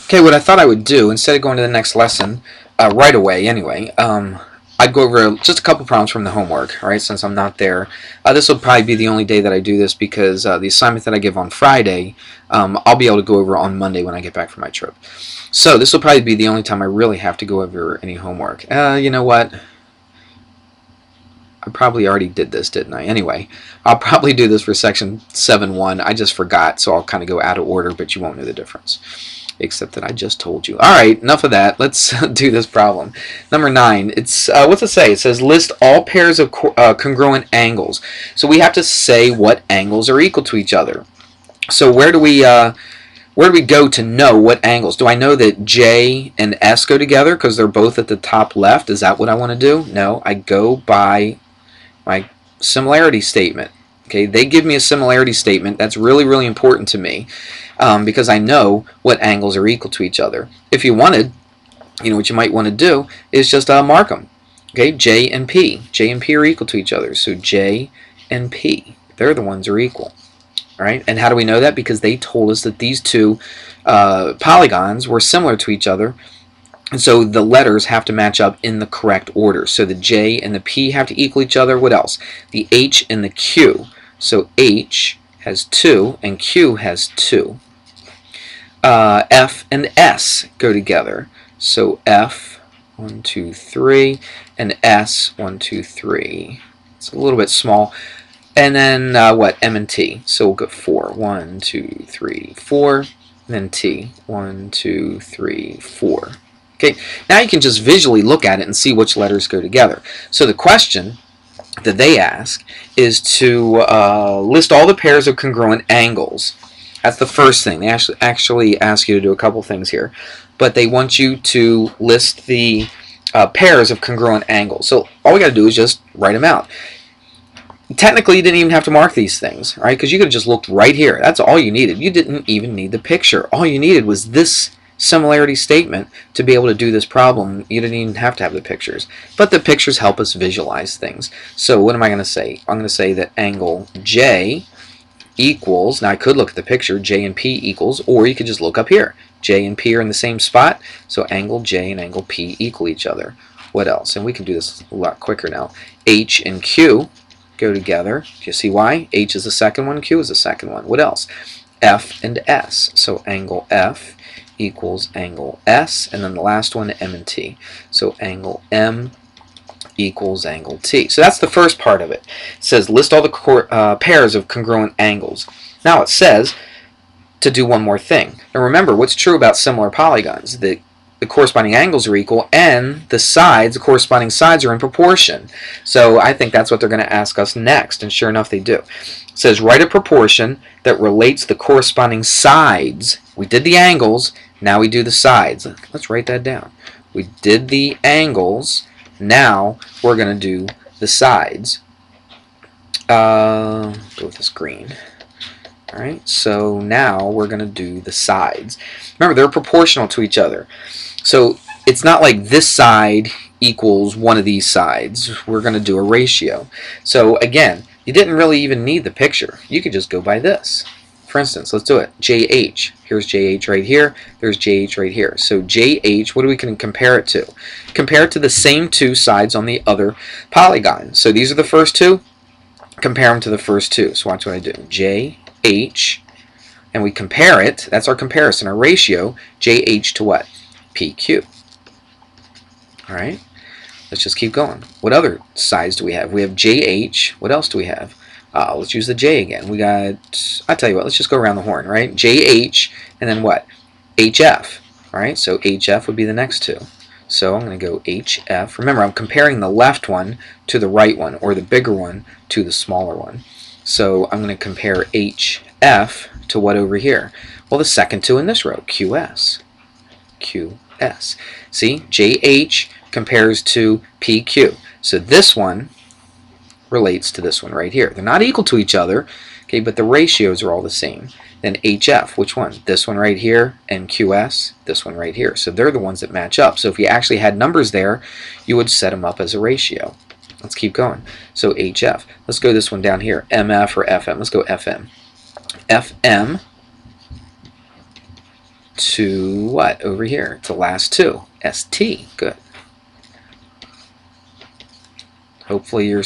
Okay, what I thought I would do, instead of going to the next lesson right away anyway, I'd go over just a couple problems from the homework, all right, since I'm not there. This will probably be the only day that I do this because the assignment that I give on Friday, I'll be able to go over on Monday when I get back from my trip. So this will probably be the only time I really have to go over any homework. You know what? I probably already did this, didn't I? Anyway, I'll probably do this for section 7.1. I just forgot, so I'll kind of go out of order, but you won't know the difference. Except that I just told you. Alright, enough of that. Let's do this problem. Number 9. It's what's it say? It says list all pairs of congruent angles. So we have to say what angles are equal to each other. So where do we go to know what angles? Do I know that J and S go together because they're both at the top left? Is that what I want to do? No, I go by my similarity statement. Okay, they give me a similarity statement. That's really, really important to me because I know what angles are equal to each other. If you wanted, what you might want to do is just mark them. Okay, J and P. J and P are equal to each other. So J and P, they're the ones that are equal. All right, and how do we know that? Because they told us that these two polygons were similar to each other. And so the letters have to match up in the correct order. So the J and the P have to equal each other. What else? The H and the Q. So H has 2 and Q has 2. F and S go together. So F, 1, 2, 3, and S, 1, 2, 3. It's a little bit small. And then what? M and T. So we'll go 4. 1, 2, 3, 4. And then T. 1, 2, 3, 4. Okay, now you can just visually look at it and see which letters go together. So the question that they ask is to list all the pairs of congruent angles. That's the first thing. They actually ask you to do a couple things here. But they want you to list the pairs of congruent angles. So all we got to do is just write them out. Technically, you didn't even have to mark these things, right? Because you could have just looked right here. That's all you needed. You didn't even need the picture. All you needed was this similarity statement to be able to do this problem. You didn't even have to have the pictures. But the pictures help us visualize things. So what am I going to say? I'm going to say that angle J equals, now I could look at the picture, J and P equals, or you could just look up here. J and P are in the same spot, so angle J and angle P equal each other. What else? And we can do this a lot quicker now. H and Q go together. Do you see why? H is the second one, Q is the second one. What else? F and S. So angle F equals angle S, and then the last one, M and T. So angle M equals angle T. So that's the first part of it. It says list all the pairs of congruent angles. Now it says to do one more thing. Now remember, what's true about similar polygons? That the corresponding angles are equal and the corresponding sides are in proportion. So I think that's what they're going to ask us next, and sure enough they do. It says write a proportion that relates the corresponding sides. We did the angles, now we do the sides. Let's write that down. We did the angles, now we're going to do the sides. Go with this green. Alright, so now we're going to do the sides. Remember, they're proportional to each other. So it's not like this side equals one of these sides. We're going to do a ratio. So again, you didn't really even need the picture. You could just go by this. For instance, let's do it. JH. Here's JH right here. There's JH right here. So JH, what do we can compare it to? Compare it to the same two sides on the other polygon. So these are the first two. Compare them to the first two. So watch what I do. JH, and we compare it. That's our comparison, our ratio. JH to what? PQ. Alright, let's just keep going. What other sides do we have? We have JH. What else do we have? Let's use the J again. We got, I'll tell you what, let's just go around the horn, right? JH, and then what? HF. Alright, so HF would be the next two. So I'm going to go HF. Remember, I'm comparing the left one to the right one, or the bigger one to the smaller one. So I'm going to compare HF to what over here? Well, the second two in this row, QS. QS. See, JH compares to PQ. So this one relates to this one right here. They're not equal to each other, okay, but the ratios are all the same. Then HF, which one? This one right here, and QS, this one right here. So they're the ones that match up. So if you actually had numbers there, you would set them up as a ratio. Let's keep going. So HF. Let's go this one down here. MF or FM. Let's go FM. FM to what? Over here, to the last two. ST. Good. Hopefully you're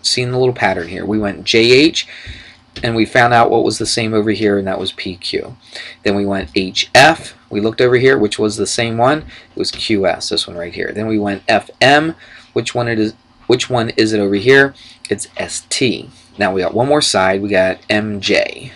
seeing the little pattern here. We went JH, and we found out what was the same over here, and that was PQ. Then we went HF. We looked over here, which was the same one. It was QS, this one right here. Then we went FM. Which one is it over here? It's ST. Now we got one more side. We got MJ.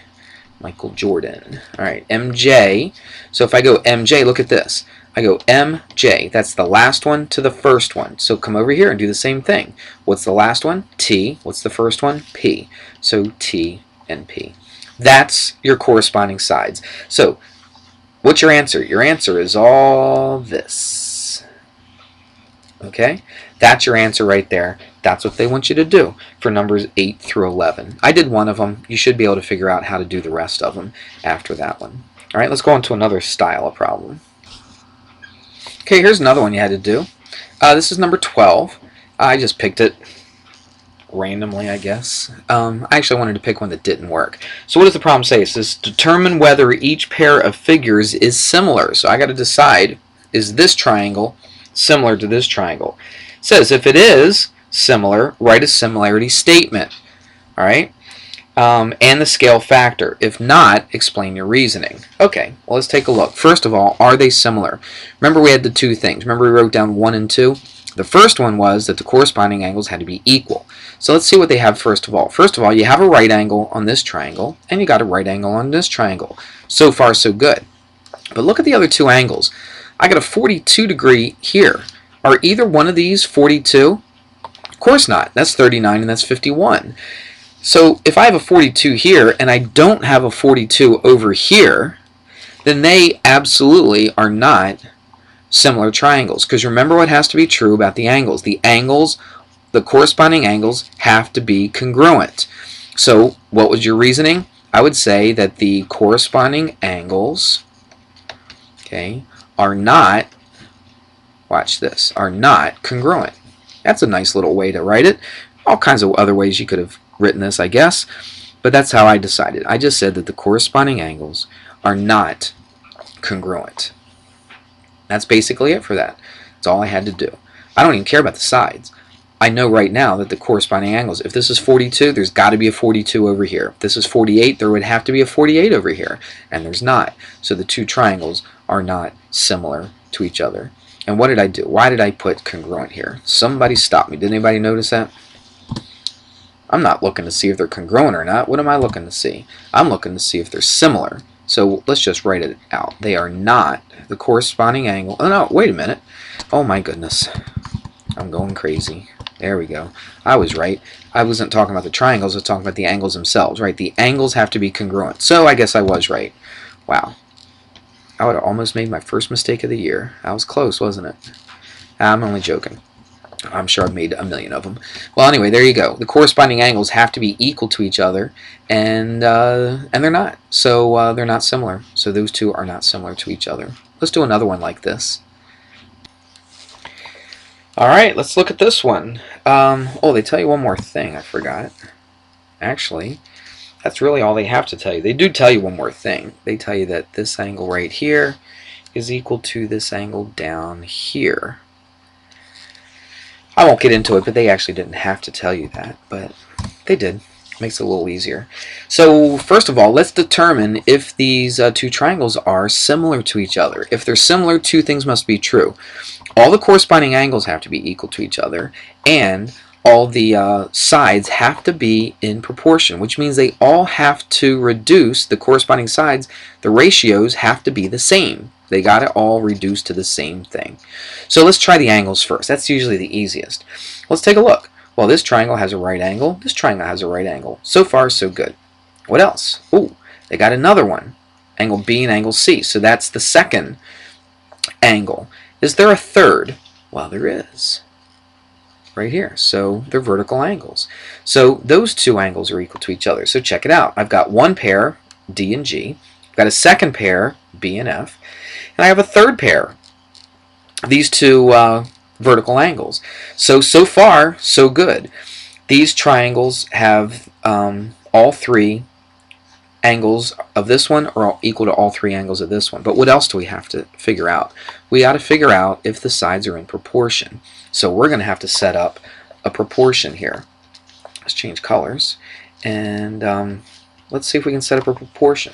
Michael Jordan. All right, MJ. So if I go MJ, look at this. I go MJ. That's the last one to the first one. So come over here and do the same thing. What's the last one? T. What's the first one? P. So T and P. That's your corresponding sides. So what's your answer? Your answer is all this. Okay? That's your answer right there. That's what they want you to do for numbers 8 through 11. I did one of them. You should be able to figure out how to do the rest of them after that one. All right, let's go on to another style of problem. Okay, here's another one you had to do. This is number 12. I just picked it randomly, I guess. I actually wanted to pick one that didn't work. So what does the problem say? It says determine whether each pair of figures is similar. So I got to decide, is this triangle similar to this triangle? It says if it is similar, write a similarity statement. All right, and the scale factor. If not, explain your reasoning. Okay, well, let's take a look. First of all, are they similar? Remember we had the two things. Remember we wrote down 1 and 2? The first one was that the corresponding angles had to be equal. So let's see what they have first of all. First of all, you have a right angle on this triangle, and you got a right angle on this triangle. So far, so good. But look at the other two angles. I got a 42 degree here. Are either one of these 42? Of course not. That's 39 and that's 51. So if I have a 42 here and I don't have a 42 over here, then they absolutely are not similar triangles. Because remember what has to be true about the angles. The corresponding angles have to be congruent. So what was your reasoning? I would say that the corresponding angles, okay, are not, watch this, are not congruent. That's a nice little way to write it. All kinds of other ways you could have written this, I guess, but that's how I decided. I just said that the corresponding angles are not congruent. That's basically it for that. That's all I had to do. I don't even care about the sides. I know right now that the corresponding angles, if this is 42, there's got to be a 42 over here. If this is 48, there would have to be a 48 over here, and there's not. So the two triangles are not similar to each other. And what did I do? Why did I put congruent here? Somebody stop me. Did anybody notice that? I'm not looking to see if they're congruent or not. What am I looking to see? I'm looking to see if they're similar. So let's just write it out. They are not the corresponding angle. Oh no, wait a minute. Oh my goodness. I'm going crazy. There we go. I was right. I wasn't talking about the triangles. I was talking about the angles themselves, right? The angles have to be congruent. So I guess I was right. Wow. I would have almost made my first mistake of the year. That was close, wasn't it? I'm only joking. I'm sure I've made a million of them. Well, anyway, there you go. The corresponding angles have to be equal to each other, and they're not. So they're not similar. So those two are not similar to each other. Let's do another one like this. All right, let's look at this one. Oh, they tell you one more thing. I forgot. Actually, that's really all they have to tell you. They do tell you one more thing. They tell you that this angle right here is equal to this angle down here. I won't get into it, but they actually didn't have to tell you that, but they did. Makes it a little easier. So first of all, let's determine if these two triangles are similar to each other. If they're similar, two things must be true. All the corresponding angles have to be equal to each other, and all the sides have to be in proportion, which means they all have to reduce the corresponding sides. The ratios have to be the same. They got it all reduced to the same thing. So let's try the angles first. That's usually the easiest. Let's take a look. Well, this triangle has a right angle. This triangle has a right angle. So far, so good. What else? Ooh, they got another one. Angle B and angle C. So that's the second angle. Is there a third? Well, there is. Right here. So they're vertical angles. So those two angles are equal to each other. So check it out. I've got one pair, D and G. I've got a second pair, B and F. And I have a third pair, these two vertical angles. So far, so good. These triangles have all three angles of this one are equal to all 3 angles of this one. But what else do we have to figure out? We got to figure out if the sides are in proportion. So we're going to have to set up a proportion here. Let's change colors, and let's see if we can set up a proportion.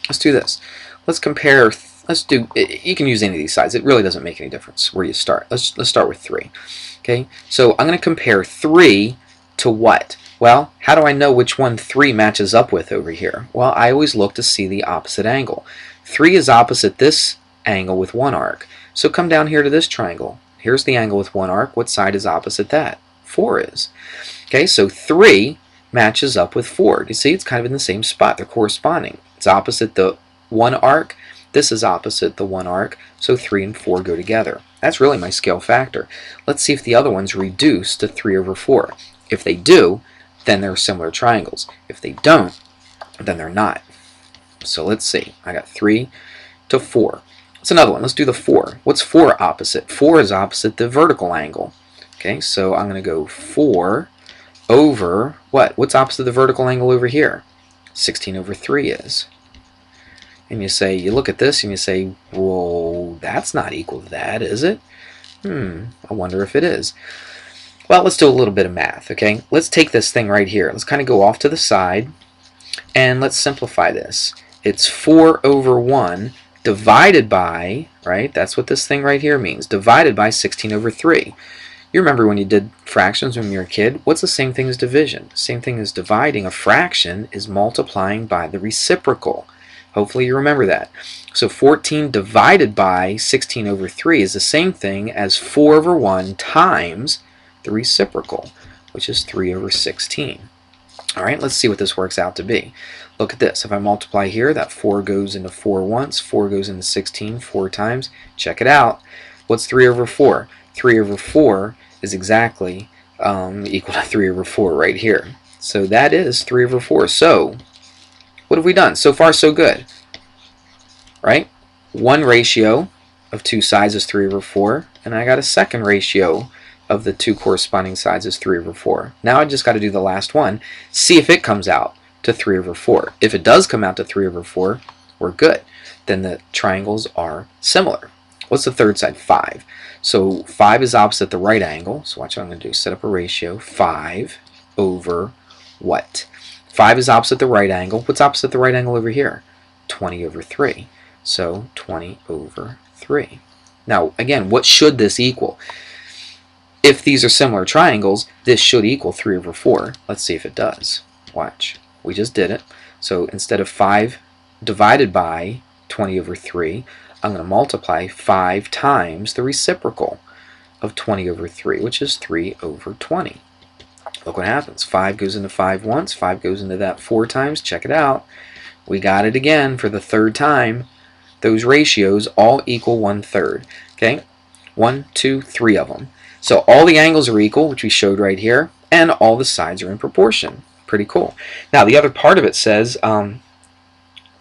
Let's do this. Let's compare. Let's do. You can use any of these sides. It really doesn't make any difference where you start. Let's start with 3. Okay. So I'm going to compare 3 to what? Well, how do I know which one 3 matches up with over here? Well, I always look to see the opposite angle. 3 is opposite this angle with 1 arc. So come down here to this triangle. Here's the angle with 1 arc. What side is opposite that? 4 is. Okay, so 3 matches up with 4. You see, it's kind of in the same spot. They're corresponding. It's opposite the 1 arc. This is opposite the 1 arc. So 3 and 4 go together. That's really my scale factor. Let's see if the other ones reduce to 3 over 4. If they do, then they're similar triangles. If they don't, then they're not. So let's see. I got 3 to 4. What's another one? Let's do the 4. What's 4 opposite? 4 is opposite the vertical angle. Okay, so I'm going to go 4 over what? What's opposite the vertical angle over here? 16 over 3 is. And you look at this and you say, well, that's not equal to that, is it? I wonder if it is. Well, let's do a little bit of math, okay? Let's take this thing right here. Let's kind of go off to the side, and let's simplify this. It's 4 over 1 divided by, right? That's what this thing right here means. Divided by 16 over 3. You remember when you did fractions when you were a kid? What's the same thing as division? Same thing as dividing. A fraction is multiplying by the reciprocal. Hopefully you remember that. So 14 divided by 16 over 3 is the same thing as 4 over 1 times the reciprocal, which is 3 over 16. All right, let's see what this works out to be. Look at this. If I multiply here, that 4 goes into 4 once, 4 goes into 16 4 times. Check it out. What's 3 over 4? 3 over 4 is exactly equal to 3 over 4 right here. So that is 3 over 4. So what have we done? So far, so good. Right? One ratio of 2 sides is 3 over 4, and I got a second ratio of the 2 corresponding sides is 3 over 4. Now I just got to do the last one, see if it comes out to 3 over 4. If it does come out to 3 over 4, we're good. Then the triangles are similar. What's the third side? 5. So 5 is opposite the right angle. So watch what I'm going to do. Set up a ratio. 5 over what? 5 is opposite the right angle. What's opposite the right angle over here? 20 over 3. So 20 over 3. Now, again, what should this equal? If these are similar triangles, this should equal 3 over 4. Let's see if it does. Watch. We just did it. So instead of 5 divided by 20 over 3, I'm going to multiply 5 times the reciprocal of 20 over 3, which is 3 over 20. Look what happens. 5 goes into 5 once. 5 goes into that 4 times. Check it out. We got it again for the third time. Those ratios all equal 1/3. Okay? 1, 2, 3 of them. So all the angles are equal, which we showed right here, and all the sides are in proportion. Pretty cool. Now the other part of it says,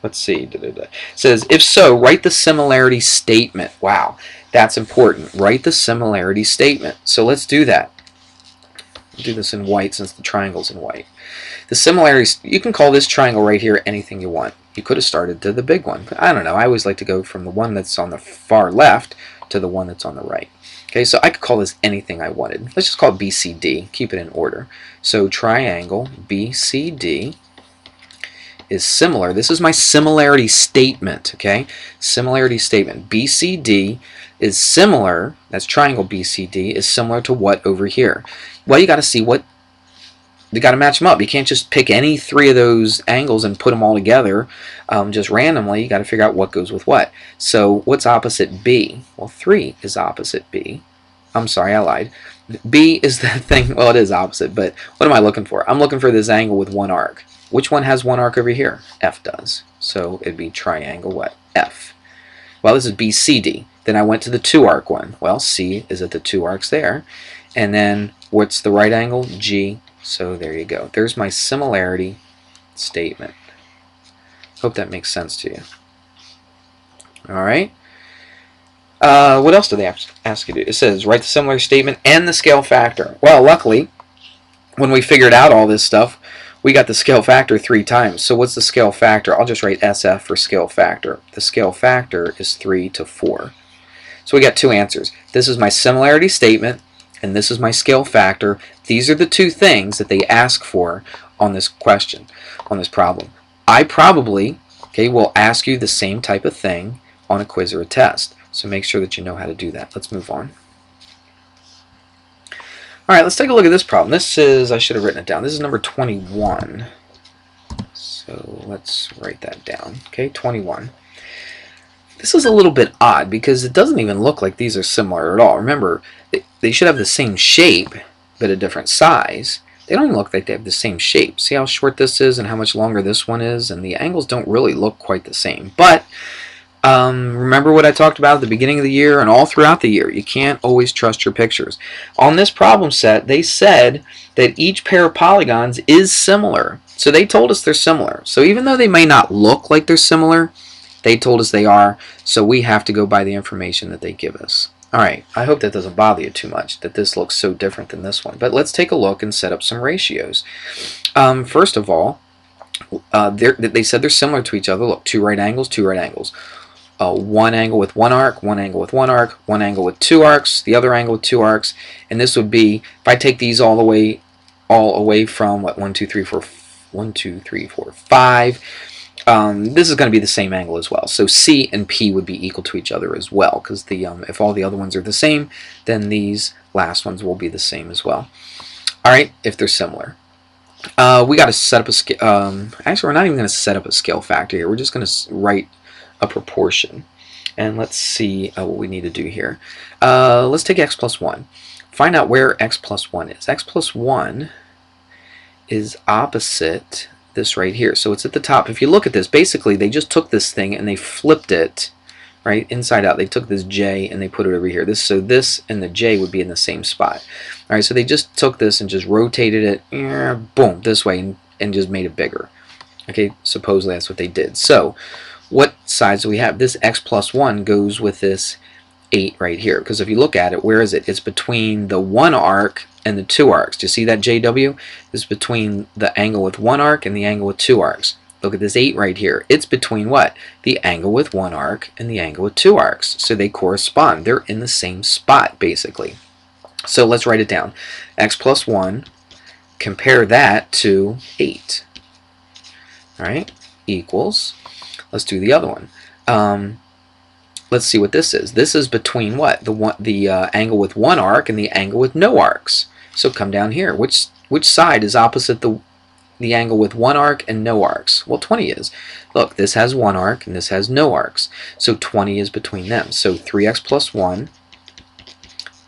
let's see, it says, if so, write the similarity statement. Wow, that's important. Write the similarity statement. So let's do that. I'll do this in white since the triangle's in white. The similarities, you can call this triangle right here anything you want. You could have started to the big one. I don't know. I always like to go from the one that's on the far left to the one that's on the right. Okay, so I could call this anything I wanted. Let's just call it BCD. Keep it in order. So triangle BCD is similar. This is my similarity statement. Okay, similarity statement. BCD is similar. That's triangle BCD is similar to what over here? Well, you got to see what. You got to match them up. You can't just pick any 3 of those angles and put them all together just randomly. You got to figure out what goes with what. So what's opposite B? Well, 3 is opposite B. I'm sorry, I lied. B is the thing. Well, it is opposite, but what am I looking for? I'm looking for this angle with 1 arc. Which one has 1 arc over here? F does. So it'd be triangle what? F. Well, this is BCD. Then I went to the 2 arc one. Well, C is at the 2 arcs there. And then what's the right angle? G. So there you go. There's my similarity statement. Hope that makes sense to you. All right. What else do they ask you to do? It says write the similarity statement and the scale factor. Well, luckily, when we figured out all this stuff, We got the scale factor 3 times. So what's the scale factor? I'll just write SF for scale factor. The scale factor is 3 to 4. So we got two answers. This is my similarity statement, and this is my scale factor. These are the two things that they ask for on this question, on this problem. I probably, will ask you the same type of thing on a quiz or a test. So make sure that you know how to do that. Let's move on. All right, let's take a look at this problem. This is, I should have written it down. This is number 21. So let's write that down. Okay, 21. This is a little bit odd because it doesn't even look like these are similar at all. Remember, they should have the same shape, but a different size. They don't even look like they have the same shape. See how short this is and how much longer this one is? And the angles don't really look quite the same. But remember what I talked about at the beginning of the year and all throughout the year. You can't always trust your pictures. On this problem set, they said that each pair of polygons is similar. So they told us they're similar. So even though they may not look like they're similar, they told us they are, so we have to go by the information that they give us. Alright, I hope that doesn't bother you too much, that this looks so different than this one. But let's take a look and set up some ratios. First of all, they said they're similar to each other. Look, two right angles, one angle with one arc, one angle with one arc, one angle with two arcs, the other angle with two arcs. And this would be, if I take these all away from, what, 1, 2, 3, 4, 5, this is going to be the same angle as well. So C and P would be equal to each other as well, because if all the other ones are the same, then these last ones will be the same as well. Alright, if they're similar. We got to set up a scale. Actually, we're not even going to set up a scale factor here. We're just going to write a proportion. And let's see what we need to do here. Let's take x plus 1. Find out where x plus 1 is. X plus 1 is opposite this right here. So it's at the top. If you look at this, basically they just took this thing and they flipped it right inside out. They took this J and they put it over here. So this and the J would be in the same spot. All right, so they just took this and just rotated it, boom, this way and just made it bigger. Okay, supposedly that's what they did. So what sides do we have? This x plus 1 goes with this 8 right here, because if you look at it, where is it? It's between the one arc and the two arcs. Do you see that JW? It's between the angle with one arc and the angle with two arcs. Look at this 8 right here. It's between what? The angle with one arc and the angle with two arcs. So they correspond. They're in the same spot, basically. So let's write it down. X plus 1, compare that to 8. All right, equals, let's do the other one. Let's see what this is. This is between what? The angle with one arc and the angle with no arcs. So come down here. Which side is opposite the angle with one arc and no arcs? Well, 20 is. Look, this has one arc and this has no arcs. So 20 is between them. So 3x plus 1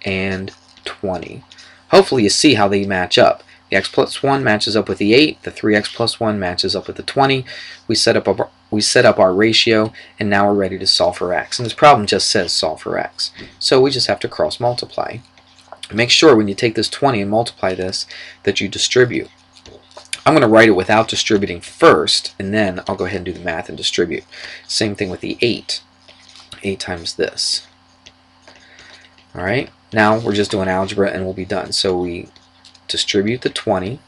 and 20. Hopefully you see how they match up. The x plus 1 matches up with the 8. The 3x plus 1 matches up with the 20. We set up our ratio, and now we're ready to solve for x. And this problem just says solve for x. So we just have to cross multiply. Make sure when you take this 20 and multiply this that you distribute. I'm going to write it without distributing first, and then I'll go ahead and do the math and distribute. Same thing with the 8. 8 times this. Alright, now we're just doing algebra and we'll be done. So we distribute the 20,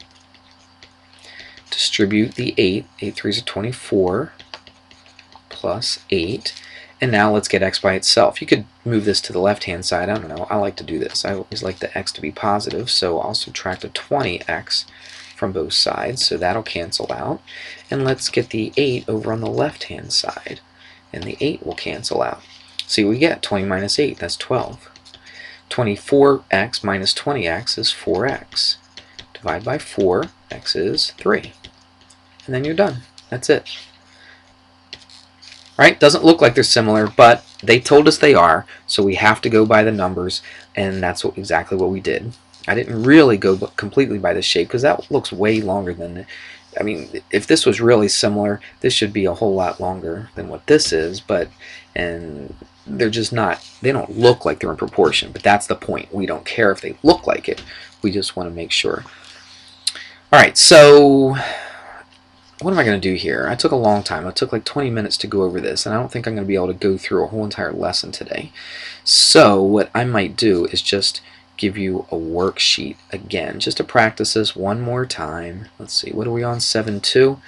distribute the 8, 8 3s are 24, plus 8, and now let's get x by itself. You could move this to the left hand side, I don't know, I like to do this. I always like the x to be positive, so I'll subtract a 20x from both sides, so that'll cancel out. And let's get the 8 over on the left hand side, and the 8 will cancel out. See what we get, 20 minus 8, that's 12. 24x minus 20x is 4x. Divide by 4, x is 3. And then you're done. That's it. Right? Doesn't look like they're similar, but they told us they are, so we have to go by the numbers, and that's exactly what we did. I didn't really go completely by the shape, because that looks way longer than... I mean, if this was really similar, this should be a whole lot longer than what this is, but... and they're just not, they don't look like they're in proportion, but that's the point. We don't care if they look like it. We just want to make sure. Alright, so what am I going to do here? I took a long time. It took like 20 minutes to go over this, and I don't think I'm going to be able to go through a whole entire lesson today. So what I might do is just give you a worksheet again, just to practice this one more time. Let's see, what are we on? 7.2.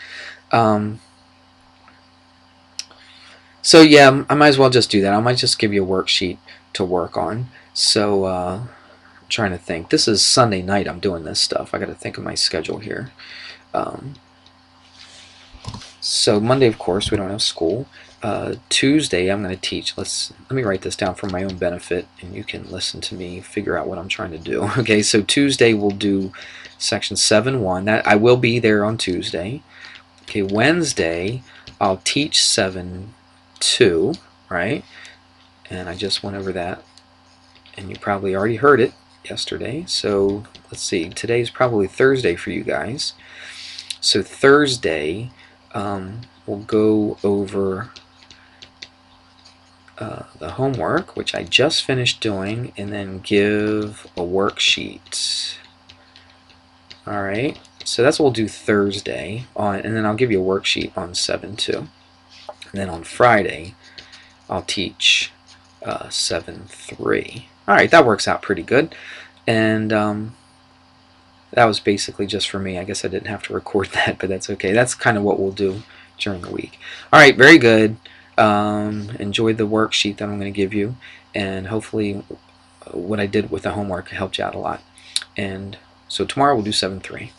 So yeah, I might as well just do that. I might just give you a worksheet to work on. So I'm trying to think. This is Sunday night I'm doing this stuff. I got to think of my schedule here. So Monday, of course, we don't have school. Tuesday, I'm going to teach. Let me write this down for my own benefit, and you can listen to me figure out what I'm trying to do. Okay, so Tuesday we'll do section 7.1. That I will be there on Tuesday. Okay, Wednesday I'll teach 7.2, right? And I just went over that, and you probably already heard it yesterday. So let's see. Today's probably Thursday for you guys. So Thursday we'll go over the homework, which I just finished doing, and then give a worksheet. Alright, so that's what we'll do Thursday, and then I'll give you a worksheet on 7.2. And then on Friday, I'll teach 7.3. Alright, that works out pretty good. And that was basically just for me. I guess I didn't have to record that, but that's okay. That's kind of what we'll do during the week. Alright, very good. Enjoy the worksheet that I'm going to give you, and hopefully what I did with the homework helped you out a lot. And so tomorrow we'll do 7.3.